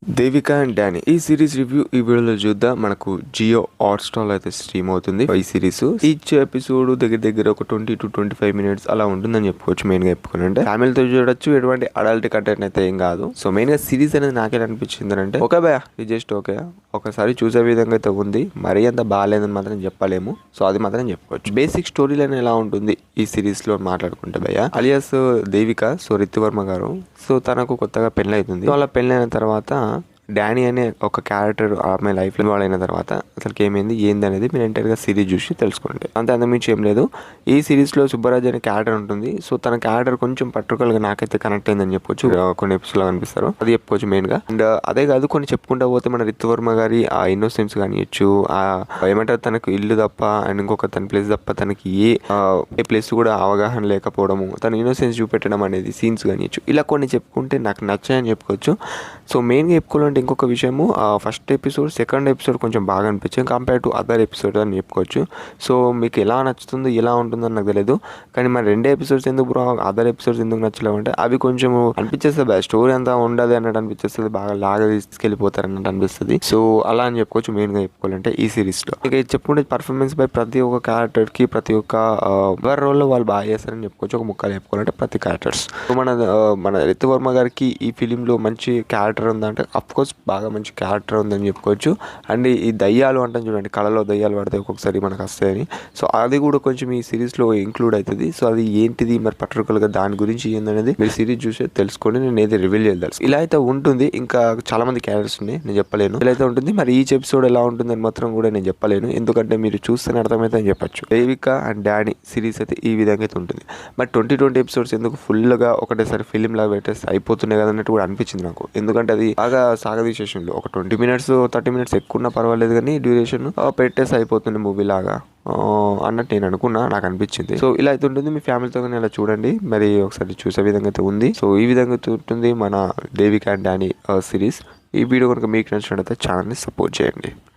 Devika and Danny ఈ series review ఈ వీడియోలో చూద్దాం. మనకు జియో హాట్‌స్టార్ లో అయితే స్ట్రీమ్ అవుతుంది ఈ సిరీస్. ఈచ్ ఎపిసోడ్ దగ్గర ఒక 20 to 25 minutes అలా ఉంటుందని చెప్పుకోవచ్చు. మెయిన్ గా చెప్పుకోవాలంటే ఫ్యామిలీతో చూడొచ్చు, ఎటువంటి అడల్ట్ కంటెంట్ అయితే ఏం కాదు. సో మెయిన్ గా సిరీస్ అనేది నాకే అనిపించింది అంటే ఓకే భయ ఇది జస్ట్ ఓకే, ఒకసారి చూసే విధంగా అయితే ఉంది. మరీ అంత బాగాలేదని మాత్రం చెప్పలేము. సో అది మాత్రం చెప్పుకోవచ్చు. బేసిక్ స్టోరీ లైన్ ఎలా ఉంటుంది ఈ సిరీస్ లో మాట్లాడుకుంటే భయ అలియాస్ దేవిక, సో రితువర్మ గారు, సో తనకు కొత్తగా పెళ్ళి అవుతుంది. వాళ్ళ పెళ్ళైన తర్వాత డానీ అనే ఒక క్యారెక్టర్ ఆమె లైఫ్లో ఇన్వాల్వ్ అయిన తర్వాత అసలుకి ఏమైంది ఏంది అనేది మీరు ఎంటైర్గా సిరీస్ చూసి తెలుసుకోండి. అంతకుమించి ఏం లేదు. ఈ సిరీస్లో సుబ్బరాజ్ అనే క్యారెక్టర్ ఉంటుంది. సో తన క్యారెక్టర్ కొంచెం పర్టికులర్గా నాకైతే కనెక్ట్ అయిందని చెప్పొచ్చు. కొన్ని ఎపిసోడ్లో కనిపిస్తారు, అది చెప్పుకోవచ్చు మెయిన్ గా. అండ్ అదే కాదు, కొన్ని చెప్పుకుంటా పోతే మన రితువర్మ గారి ఆ ఇన్నోసెన్స్ కానియచ్చు, ఆ ఏమంటారు తనకు ఇల్లు తప్ప అండ్ ఇంకొక తన ప్లేస్ తప్ప తనకి ఏ ప్లేస్ కూడా అవగాహన లేకపోవడము, తన ఇన్నోసెన్స్ చూపెట్టడం అనేది సీన్స్ కానియచ్చు, ఇలా కొన్ని చెప్పుకుంటే నాకు నచ్చాయని చెప్పుకోవచ్చు. సో మెయిన్గా చెప్పుకోవాలంటే ఇంకొక విషయము, ఫస్ట్ ఎపిసోడ్ సెకండ్ ఎపిసోడ్ కొంచెం బాగా అనిపించింది కంపేర్ టు అదర్ ఎపిసోడ్ అని చెప్పుకోవచ్చు. సో మీకు ఎలా నచ్చుతుందో ఎలా ఉంటుందో నాకు తెలియదు, కానీ మరి రెండే ఎపిసోడ్స్ ఎందుకు బ్రో అదర్ ఎపిసోడ్స్ ఎందుకు నచ్చలేవు అంటే అవి కొంచెం అనిపించేస్తుంది స్టోరీ అంతా ఉండదు అన్నట్టు అనిపించేస్తుంది, బాగా లాగా తీసుకెళ్ళిపోతారు అన్నట్టు అనిపిస్తుంది. సో అలా అని చెప్పుకోవచ్చు మెయిన్గా చెప్పుకోవాలంటే ఈ సిరీస్లో. ఇక చెప్పుకుంటే పర్ఫార్మెన్స్ బై ప్రతి ఒక్క క్యారెక్టర్కి ప్రతి ఒక్క ఎవరి రోల్లో వాళ్ళు బాగా చేస్తారని చెప్పుకోవచ్చు. ఒక ముక్కలు చెప్పుకోవాలంటే ప్రతి క్యారెక్టర్స్. సో మన రితువర్మ గారికి ఈ ఫిలింలో మంచి క్యారెక్టర్ ఉందంటే అఫ్కోర్స్ బాగా మంచి క్యారెక్టర్ ఉందని చెప్పుకోవచ్చు. అండ్ ఈ దయ్యాలు అంటే చూడండి, కళలో దయ్యాలు పడితే ఒక్కొక్కసారి మనకు వస్తాయని, సో అది కూడా కొంచెం ఈ సిరీస్లో ఇంక్లూడ్ అవుతుంది. సో అది ఏంటిది మరి పర్టికులర్గా దాని గురించి ఏందనేది మీరు సిరీస్ చూసే తెలుసుకొని నేను ఏది రివీల్ చేయాలి. ఇలా అయితే ఉంటుంది. ఇంకా చాలా మంది క్యారెక్టర్స్ ఉన్నాయి, నేను చెప్పలేను. ఇలా అయితే ఉంటుంది. మరి ఈచ్ ఎపిసోడ్ ఎలా ఉంటుందని మాత్రం కూడా నేను చెప్పలేను, ఎందుకంటే మీరు చూస్తేనే అర్థమైతే అని చెప్పచ్చు. దేవిక అండ్ డానీ సిరీస్ అయితే ఈ విధంగా అయితే ఉంటుంది. మరి 20 ఎపిసోడ్స్ ఎందుకు ఫుల్గా ఒకటేసారి ఫిలిం లాగా పెట్టేస్తే అయిపోతున్నాయి కదా అన్నట్టు కూడా అనిపించింది నాకు. ఎందుకంటే అది బాగా సాగదీసేషన్లో ఒక 20 minutes 30 minutes ఎక్కువ ఉన్నా పర్వాలేదు, కానీ డ్యూరేషన్ పెట్టేసి అయిపోతుంది మూవీ లాగా అన్నట్టు నేను అనుకున్నా, నాకు అనిపించింది. సో ఇలా అయితే ఉంటుంది. మీ ఫ్యామిలీతో కానీ ఇలా చూడండి, మరి ఒకసారి చూసే విధంగా అయితే ఉంది. సో ఈ విధంగా ఉంటుంది మన దేవిక అండ్ డానీ సిరీస్. ఈ వీడియో కనుక మీకు నచ్చినట్లయితే ఛానల్ని సపోర్ట్ చేయండి.